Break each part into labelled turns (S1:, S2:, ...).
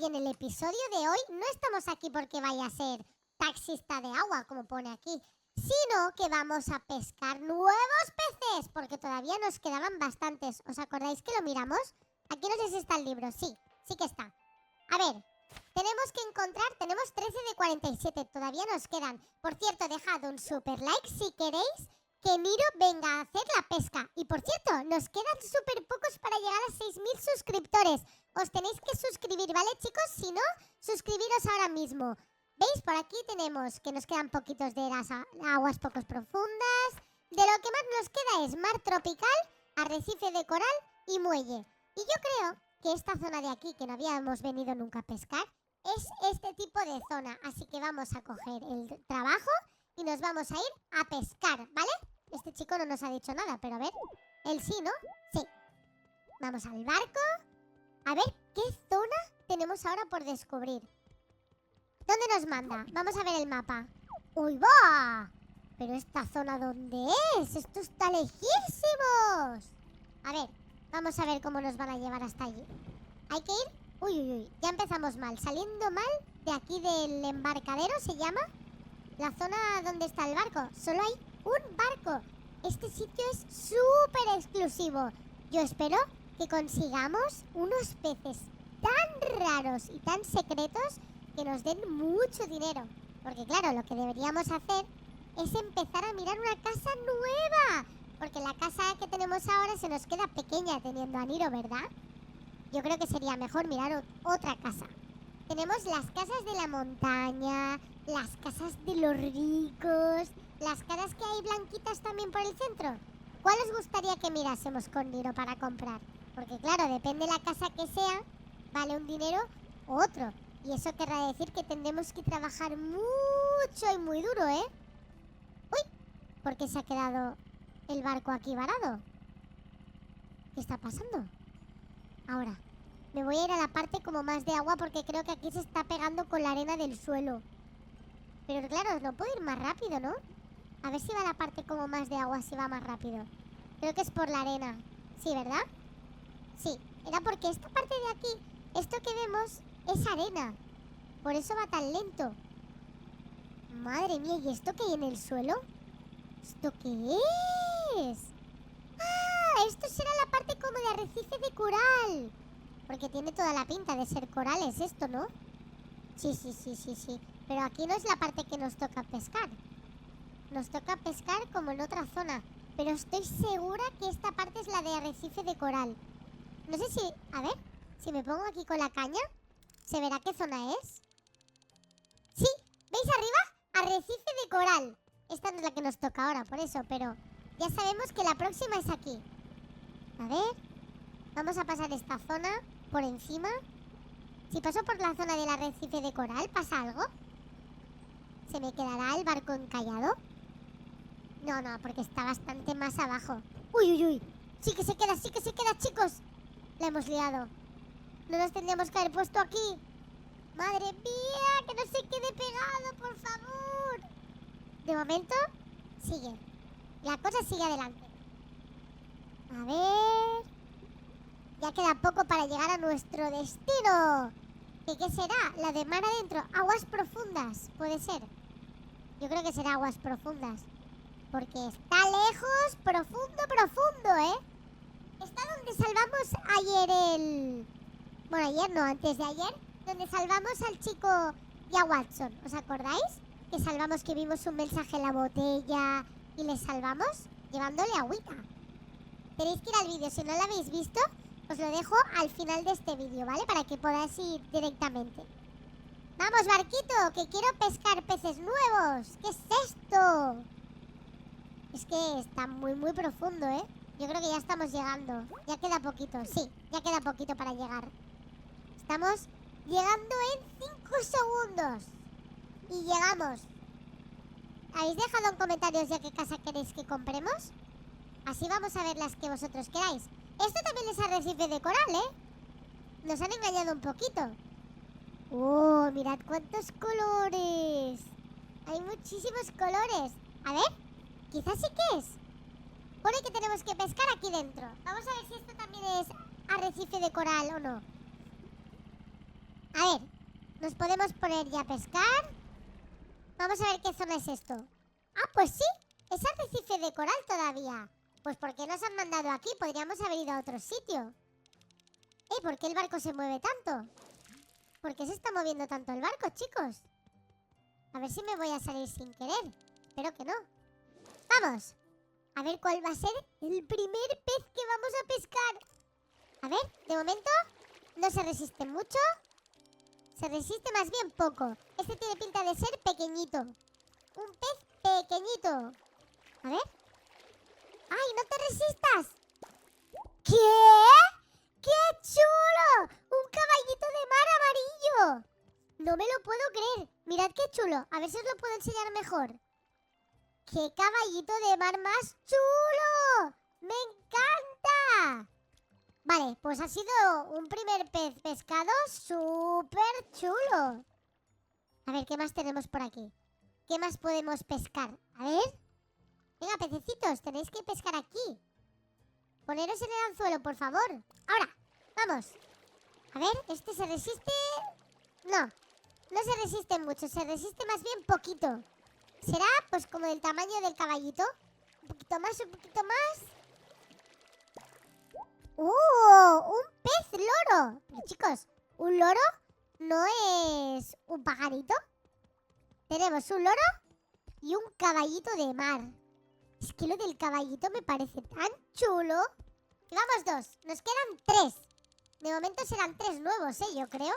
S1: Y en el episodio de hoy no estamos aquí porque vaya a ser taxista de agua, como pone aquí, sino que vamos a pescar nuevos peces, porque todavía nos quedaban bastantes. ¿Os acordáis que lo miramos? Aquí no sé si está el libro, sí que está. A ver, tenemos que encontrar, tenemos 13 de 47, todavía nos quedan. Por cierto, dejad un super like si queréis que Niro venga a hacer la pesca. Y por cierto, nos quedan súper pocos para llegar a 6.000 suscriptores. Os tenéis que suscribir, ¿vale, chicos? Si no, suscribiros ahora mismo. ¿Veis? Por aquí tenemos que nos quedan poquitos de las aguas pocos profundas. De lo que más nos queda es mar tropical, arrecife de coral y muelle. Y yo creo que esta zona de aquí, que no habíamos venido nunca a pescar, es este tipo de zona. Así que vamos a coger el trabajo y nos vamos a ir a pescar, ¿vale? Este chico no nos ha dicho nada, pero a ver, él sí, ¿no? Sí. Vamos al barco. A ver, ¿qué zona tenemos ahora por descubrir? ¿Dónde nos manda? Vamos a ver el mapa. ¡Uy, va! ¿Pero esta zona dónde es? ¡Esto está lejísimos! A ver, vamos a ver cómo nos van a llevar hasta allí. Hay que ir... Uy, ya empezamos mal. Saliendo mal de aquí del embarcadero, se llama. La zona donde está el barco. Solo hay un barco. Este sitio es súper exclusivo. Yo espero que consigamos unos peces tan raros y tan secretos que nos den mucho dinero. Porque claro, lo que deberíamos hacer es empezar a mirar una casa nueva. Porque la casa que tenemos ahora se nos queda pequeña teniendo a Niro, ¿verdad? Yo creo que sería mejor mirar otra casa. Tenemos las casas de la montaña, las casas de los ricos, las casas que hay blanquitas también por el centro. ¿Cuál os gustaría que mirásemos con Niro para comprar? Porque claro, depende de la casa que sea, vale un dinero u otro. Y eso querrá decir que tendremos que trabajar mucho y muy duro, ¿eh? ¡Uy! ¿Por qué se ha quedado el barco aquí varado? ¿Qué está pasando? Ahora, me voy a ir a la parte como más de agua porque creo que aquí se está pegando con la arena del suelo. Pero claro, no puedo ir más rápido, ¿no? A ver si va a la parte como más de agua, si va más rápido. Creo que es por la arena. Sí, ¿verdad? Sí, era porque esta parte de aquí, esto que vemos, es arena. Por eso va tan lento. Madre mía, ¿y esto que hay en el suelo? ¿Esto qué es? ¡Ah! Esto será la parte como de arrecife de coral. Porque tiene toda la pinta de ser corales esto, ¿no? Sí. Pero aquí no es la parte que nos toca pescar. Nos toca pescar como en otra zona. Pero estoy segura que esta parte es la de arrecife de coral. No sé si... A ver, si me pongo aquí con la caña, ¿se verá qué zona es? Sí, ¿veis arriba? Arrecife de coral. Esta no es la que nos toca ahora, por eso, pero ya sabemos que la próxima es aquí. A ver, vamos a pasar esta zona por encima. Si paso por la zona del arrecife de coral, ¿pasa algo? ¿Se me quedará el barco encallado? No, porque está bastante más abajo. Uy. Sí que se queda, chicos. La hemos liado. No nos tendríamos que haber puesto aquí. Madre mía, que no se quede pegado, por favor. De momento, sigue. La cosa sigue adelante. A ver... Ya queda poco para llegar a nuestro destino. ¿Qué será? La de mar adentro. Aguas profundas, puede ser. Yo creo que será aguas profundas. Porque está lejos, profundo, ¿eh? Está donde salvamos ayer el... Bueno, ayer no, antes de ayer. Donde salvamos al chico y a Watson. ¿Os acordáis? Que salvamos, que vimos un mensaje en la botella y les salvamos llevándole agüita. Tenéis que ir al vídeo. Si no lo habéis visto, os lo dejo al final de este vídeo, ¿vale? Para que podáis ir directamente. ¡Vamos, barquito! ¡Que quiero pescar peces nuevos! ¿Qué es esto? Es que está muy profundo, ¿eh? Yo creo que ya estamos llegando. Ya queda poquito, sí. Ya queda poquito para llegar. Estamos llegando en 5 segundos. Y llegamos. ¿Habéis dejado en comentarios ya qué casa queréis que compremos? Así vamos a ver las que vosotros queráis. Esto también es arrecife de coral, ¿eh? Nos han engañado un poquito. ¡Oh, mirad cuántos colores! Hay muchísimos colores. A ver, quizás sí que es. Pone que tenemos que pescar aquí dentro. Vamos a ver si esto también es arrecife de coral o no. A ver, nos podemos poner ya a pescar. Vamos a ver qué zona es esto. Ah, pues sí, es arrecife de coral todavía. Pues ¿por qué nos han mandado aquí? Podríamos haber ido a otro sitio. ¿Por qué el barco se mueve tanto? ¿Por qué se está moviendo tanto el barco, chicos? A ver si me voy a salir sin querer. Espero que no. ¡Vamos! A ver cuál va a ser el primer pez que vamos a pescar. A ver, de momento no se resiste mucho. Se resiste más bien poco. Este tiene pinta de ser pequeñito. Un pez pequeñito. A ver. ¡Ay, no te resistas! ¿Qué? ¡Qué chulo! ¡Un caballito de mar amarillo! No me lo puedo creer. Mirad qué chulo. A ver si os lo puedo enseñar mejor. ¡Qué caballito de mar más chulo! ¡Me encanta! Vale, pues ha sido un primer pez pescado súper chulo. A ver, ¿qué más tenemos por aquí? ¿Qué más podemos pescar? A ver. Venga, pececitos, tenéis que pescar aquí. Poneros en el anzuelo, por favor. Ahora, vamos. A ver, ¿este se resiste? No, no se resiste mucho. Se resiste más bien poquito. ¿Será pues como del tamaño del caballito? Un poquito más, un poquito más. ¡Un pez loro! Pero chicos, ¿un loro no es un pajarito? Tenemos un loro y un caballito de mar. Es que lo del caballito me parece tan chulo. Llevamos 2, nos quedan 3. De momento serán 3 nuevos, yo creo.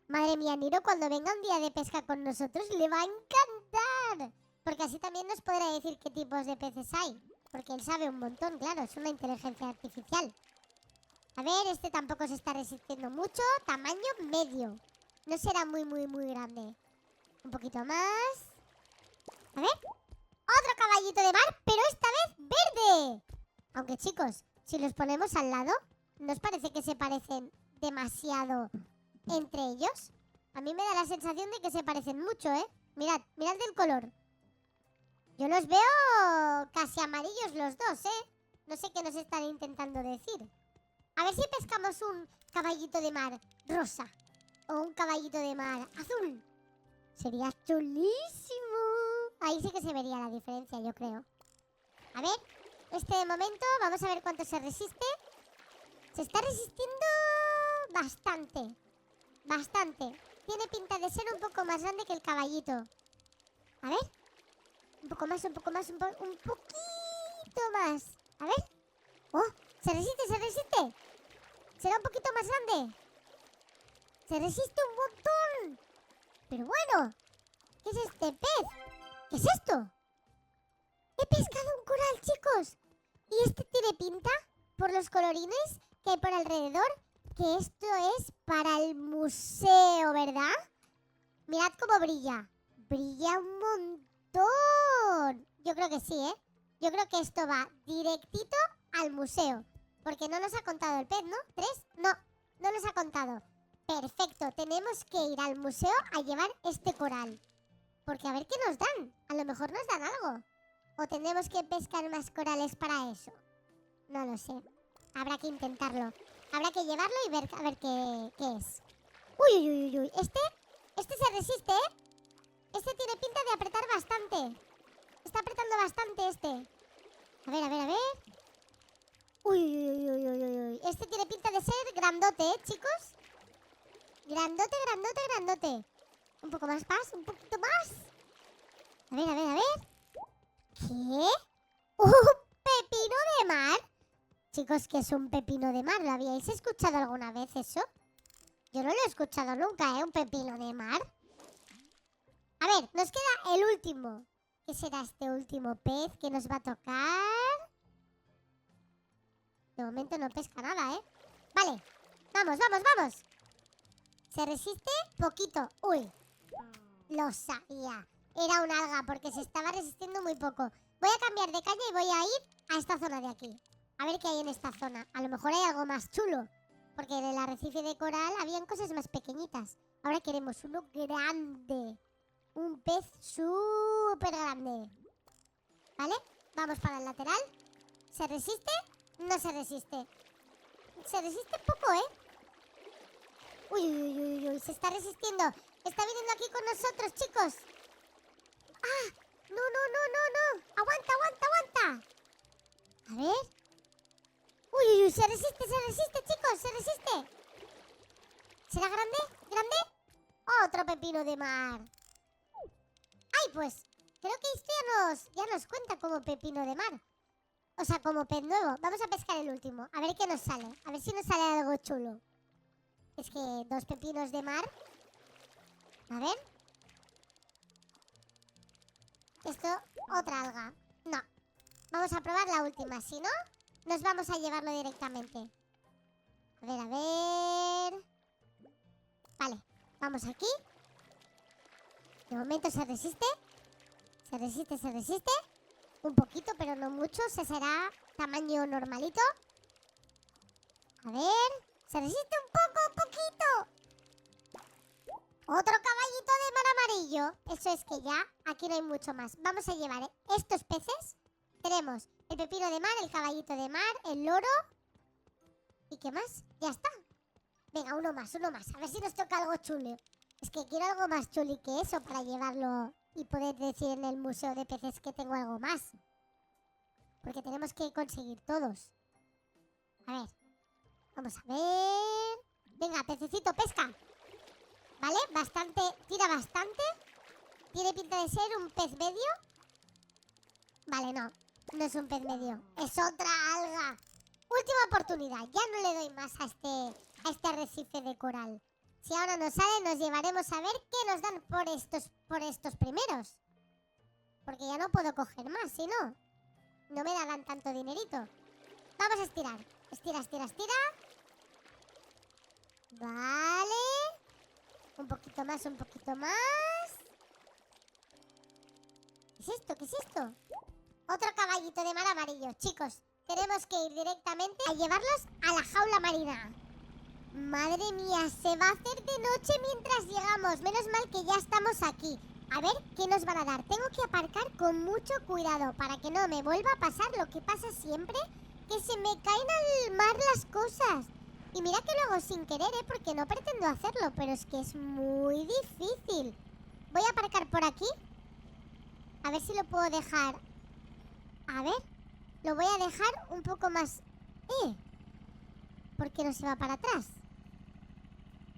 S1: Madre mía, Niro, cuando venga un día de pesca con nosotros le va a encantar. Porque así también nos podrá decir qué tipos de peces hay. Porque él sabe un montón, claro, es una inteligencia artificial. A ver, este tampoco se está resistiendo mucho. Tamaño medio. No será muy grande. Un poquito más. A ver. Otro caballito de mar, pero esta vez verde. Aunque chicos, si los ponemos al lado, ¿no os parece que se parecen demasiado entre ellos? A mí me da la sensación de que se parecen mucho, Mirad, mirad el color. Yo los veo casi amarillos los dos, No sé qué nos están intentando decir. A ver si pescamos un caballito de mar rosa o un caballito de mar azul. Sería chulísimo. Ahí sí que se vería la diferencia, yo creo. A ver, este de momento, vamos a ver cuánto se resiste. Se está resistiendo bastante. Bastante. Tiene pinta de ser un poco más grande que el caballito. A ver. Un poco más, un poquito más. A ver. ¡Oh! ¡Se resiste, se resiste! ¿Será un poquito más grande? ¡Se resiste un montón! Pero bueno, ¿qué es este pez? ¿Qué es esto? He pescado un coral, chicos. Y este tiene pinta, por los colorines que hay por alrededor, que esto es para el museo, ¿verdad? Mirad cómo brilla. Brilla un montón. Yo creo que sí, Yo creo que esto va directito al museo. Porque no nos ha contado el pez, ¿no? ¿3? No nos ha contado. Perfecto, tenemos que ir al museo a llevar este coral. Porque a ver qué nos dan. A lo mejor nos dan algo. ¿O tenemos que pescar más corales para eso? No lo sé. Habrá que intentarlo. Habrá que llevarlo y ver a ver qué es. Uy. Este se resiste, Este tiene pinta de apretar bastante. Está apretando bastante este. A ver. Uy. Este tiene pinta de ser grandote, chicos. Grandote. Un poco más, un poquito más. A ver. ¿Qué? ¿Un pepino de mar? Chicos, ¿qué es un pepino de mar? ¿Lo habíais escuchado alguna vez eso? Yo no lo he escuchado nunca, un pepino de mar. A ver, nos queda el último. ¿Qué será este último pez que nos va a tocar? De momento no pesca nada, Vale, vamos. Se resiste poquito. Uy, lo sabía. Era un alga porque se estaba resistiendo muy poco. Voy a cambiar de caña y voy a ir a esta zona de aquí. A ver qué hay en esta zona. A lo mejor hay algo más chulo. Porque en el arrecife de coral habían cosas más pequeñitas. Ahora queremos uno grande. Un pez súper grande. ¿Vale? Vamos para el lateral. ¿Se resiste? No se resiste. Se resiste poco, Uy. se está resistiendo. Está viniendo aquí con nosotros, chicos. ¡Ah! ¡No, no, no, no, no! ¡Aguanta, aguanta, aguanta! A ver. ¡Uy, uy, uy! Se resiste, chicos, se resiste. ¿Será grande? ¿Grande? ¡Otro pepino de mar! ¡Ay, pues! Creo que esto ya nos cuenta como pepino de mar. O sea, como pez nuevo. Vamos a pescar el último. A ver qué nos sale. A ver si nos sale algo chulo. Es que 2 pepinos de mar. A ver. Esto, otra alga. No. Vamos a probar la última. Si no, nos vamos a llevarlo directamente. A ver, a ver. Vale. Vamos aquí. De momento se resiste. Se resiste, se resiste. Un poquito, pero no mucho. Se será tamaño normalito. A ver. Se resiste un poquito. Otro caballito de mar amarillo. Eso es que ya aquí no hay mucho más. Vamos a llevar estos peces. Tenemos el pepino de mar, el caballito de mar, el loro. ¿Y qué más? Ya está. Venga, uno más, uno más. A ver si nos toca algo chulo. Es que quiero algo más chuli que eso para llevarlo y poder decir en el museo de peces que tengo algo más. Porque tenemos que conseguir todos. A ver. Vamos a ver. Venga, pececito, pesca. ¿Vale? Bastante, tira bastante. Tiene pinta de ser un pez medio. Vale, no. No es un pez medio. Es otra alga. Última oportunidad. Ya no le doy más a este arrecife de coral. Si ahora nos sale, nos llevaremos a ver qué nos dan por estos primeros. Porque ya no puedo coger más, si no. No me darán tanto dinerito. Vamos a estirar. Estira, estira, estira. Vale. Un poquito más, un poquito más. ¿Qué es esto? ¿Qué es esto? Otro caballito de mar amarillo. Chicos, tenemos que ir directamente a llevarlos a la jaula marina. Madre mía, se va a hacer de noche mientras llegamos. Menos mal que ya estamos aquí. A ver qué nos van a dar. Tengo que aparcar con mucho cuidado para que no me vuelva a pasar lo que pasa siempre, que se me caen al mar las cosas. Y mira que lo hago sin querer, porque no pretendo hacerlo, pero es que es muy difícil. Voy a aparcar por aquí. A ver si lo puedo dejar. A ver, lo voy a dejar un poco más. ¿Por qué no se va para atrás?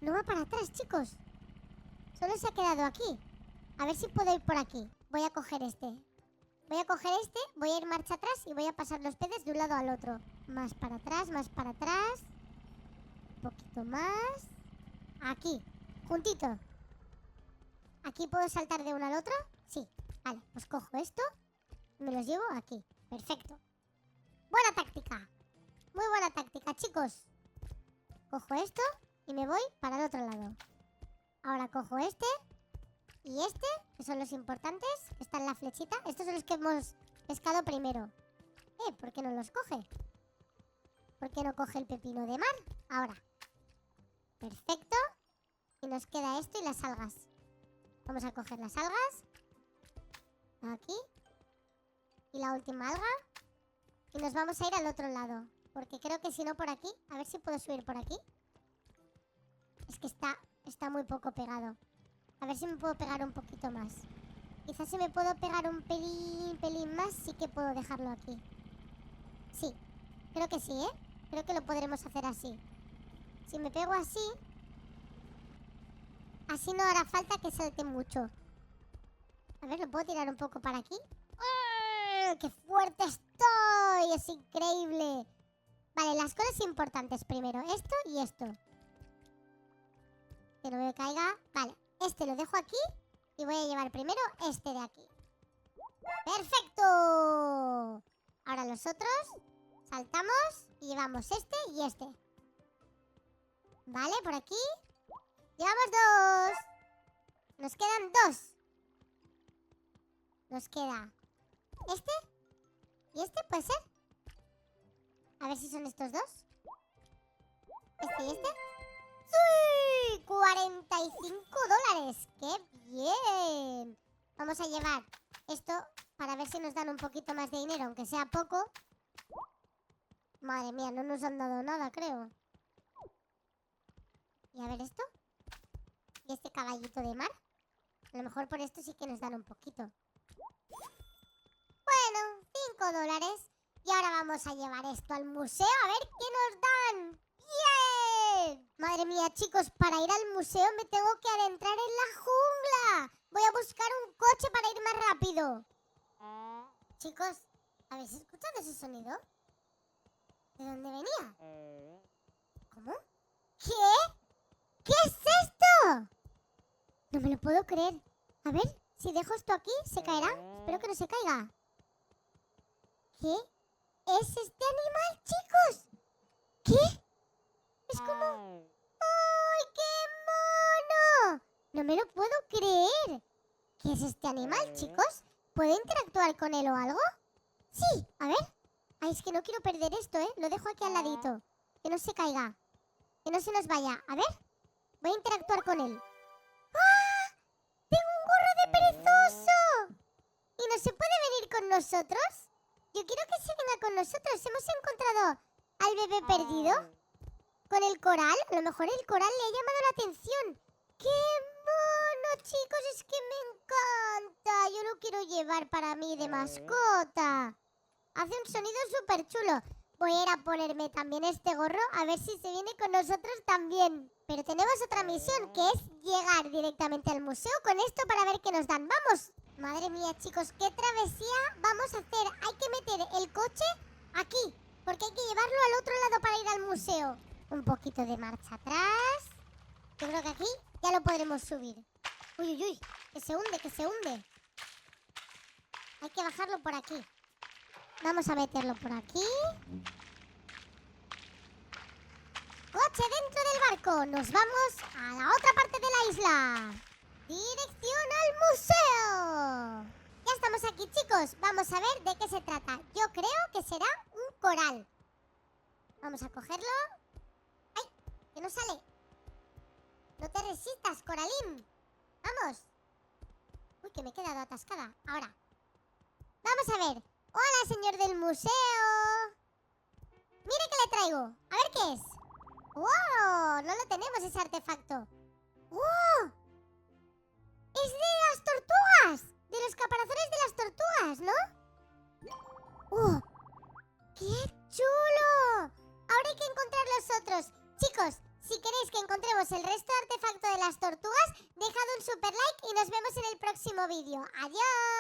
S1: No va para atrás, chicos. Solo se ha quedado aquí. A ver si puedo ir por aquí. Voy a coger este. Voy a coger este, voy a ir marcha atrás y voy a pasar los peces de un lado al otro. Más para atrás, más para atrás. Un poquito más. Aquí, juntito. ¿Aquí puedo saltar de uno al otro? Sí. Vale, pues cojo esto y me los llevo aquí. Perfecto. Buena táctica. Muy buena táctica, chicos. Cojo esto y me voy para el otro lado. Ahora cojo este y este, que son los importantes. Está en la flechita. Estos son los que hemos pescado primero. ¿Por qué no los coge? ¿Por qué no coge el pepino de mar? Ahora. Perfecto. Y nos queda esto y las algas. Vamos a coger las algas. Aquí. Y la última alga. Y nos vamos a ir al otro lado. Porque creo que si no por aquí. A ver si puedo subir por aquí. Es que está muy poco pegado. A ver si me puedo pegar un poquito más. Quizás si me puedo pegar un pelín más, sí que puedo dejarlo aquí. Sí, creo que sí, Creo que lo podremos hacer así. Si me pego así, así no hará falta que salte mucho. A ver, ¿lo puedo tirar un poco para aquí? ¡Oh, ¡qué fuerte estoy! ¡Es increíble! Vale, las cosas importantes primero. Esto y esto. Que no me caiga. Vale, este lo dejo aquí. Y voy a llevar primero este de aquí. ¡Perfecto! Ahora los otros. Saltamos y llevamos este y este. Vale, por aquí. Llevamos 2. Nos quedan 2. Nos queda este y este, ¿puede ser? A ver si son estos 2. Este y este. ¡Sí! $45. ¡Qué bien! Vamos a llevar esto para ver si nos dan un poquito más de dinero, aunque sea poco. Madre mía, no nos han dado nada, creo. Y a ver esto. caballito de mar. A lo mejor por esto sí que nos dan un poquito. Bueno, $5. Y ahora vamos a llevar esto al museo a ver qué nos dan. ¡Bien! Madre mía, chicos, para ir al museo me tengo que adentrar en la jungla. Voy a buscar un coche para ir más rápido. Chicos, ¿habéis escuchado ese sonido? ¿De dónde venía? ¿Cómo? ¿Qué? ¿Qué es esto? No me lo puedo creer. A ver, si dejo esto aquí, ¿se caerá? Espero que no se caiga. ¿Qué es este animal, chicos? ¿Qué? Es como... ¡Ay, qué mono! No me lo puedo creer. ¿Qué es este animal, chicos? ¿Puedo interactuar con él o algo? Sí, a ver. Ay, es que no quiero perder esto, ¿eh? Lo dejo aquí al ladito. Que no se caiga. Que no se nos vaya. A ver. Voy a interactuar con él. ¡Ah! ¡Tengo un gorro de perezoso! ¿Y no se puede venir con nosotros? Yo quiero que se venga con nosotros. Hemos encontrado al bebé perdido con el coral. A lo mejor el coral le ha llamado la atención. ¡Qué mono, chicos! Es que me encanta. Yo lo quiero llevar para mí de mascota. Hace un sonido súper chulo. Voy a ir a ponerme también este gorro a ver si se viene con nosotros también. Pero tenemos otra misión, que es llegar directamente al museo con esto para ver qué nos dan. ¡Vamos! Madre mía, chicos, qué travesía vamos a hacer. Hay que meter el coche aquí, porque hay que llevarlo al otro lado para ir al museo. Un poquito de marcha atrás. Yo creo que aquí ya lo podremos subir. Uy, uy, uy, que se hunde, que se hunde. Hay que bajarlo por aquí. Vamos a meterlo por aquí. Coche dentro del barco. Nos vamos a la otra parte de la isla. Dirección al museo. Ya estamos aquí, chicos. Vamos a ver de qué se trata. Yo creo que será un coral. Vamos a cogerlo. ¡Ay! Que no sale. No te resistas, coralín. Vamos. Uy, que me he quedado atascada. Ahora. Vamos a ver. Hola, señor del museo. Mire que le traigo. A ver qué es. ¡Wow! No lo tenemos ese artefacto. ¡Wow! Es de las tortugas. De los caparazones de las tortugas, ¿no? ¡Oh! ¡Qué chulo! Ahora hay que encontrar los otros. Chicos, si queréis que encontremos el resto de artefacto de las tortugas, dejad un super like y nos vemos en el próximo vídeo. ¡Adiós!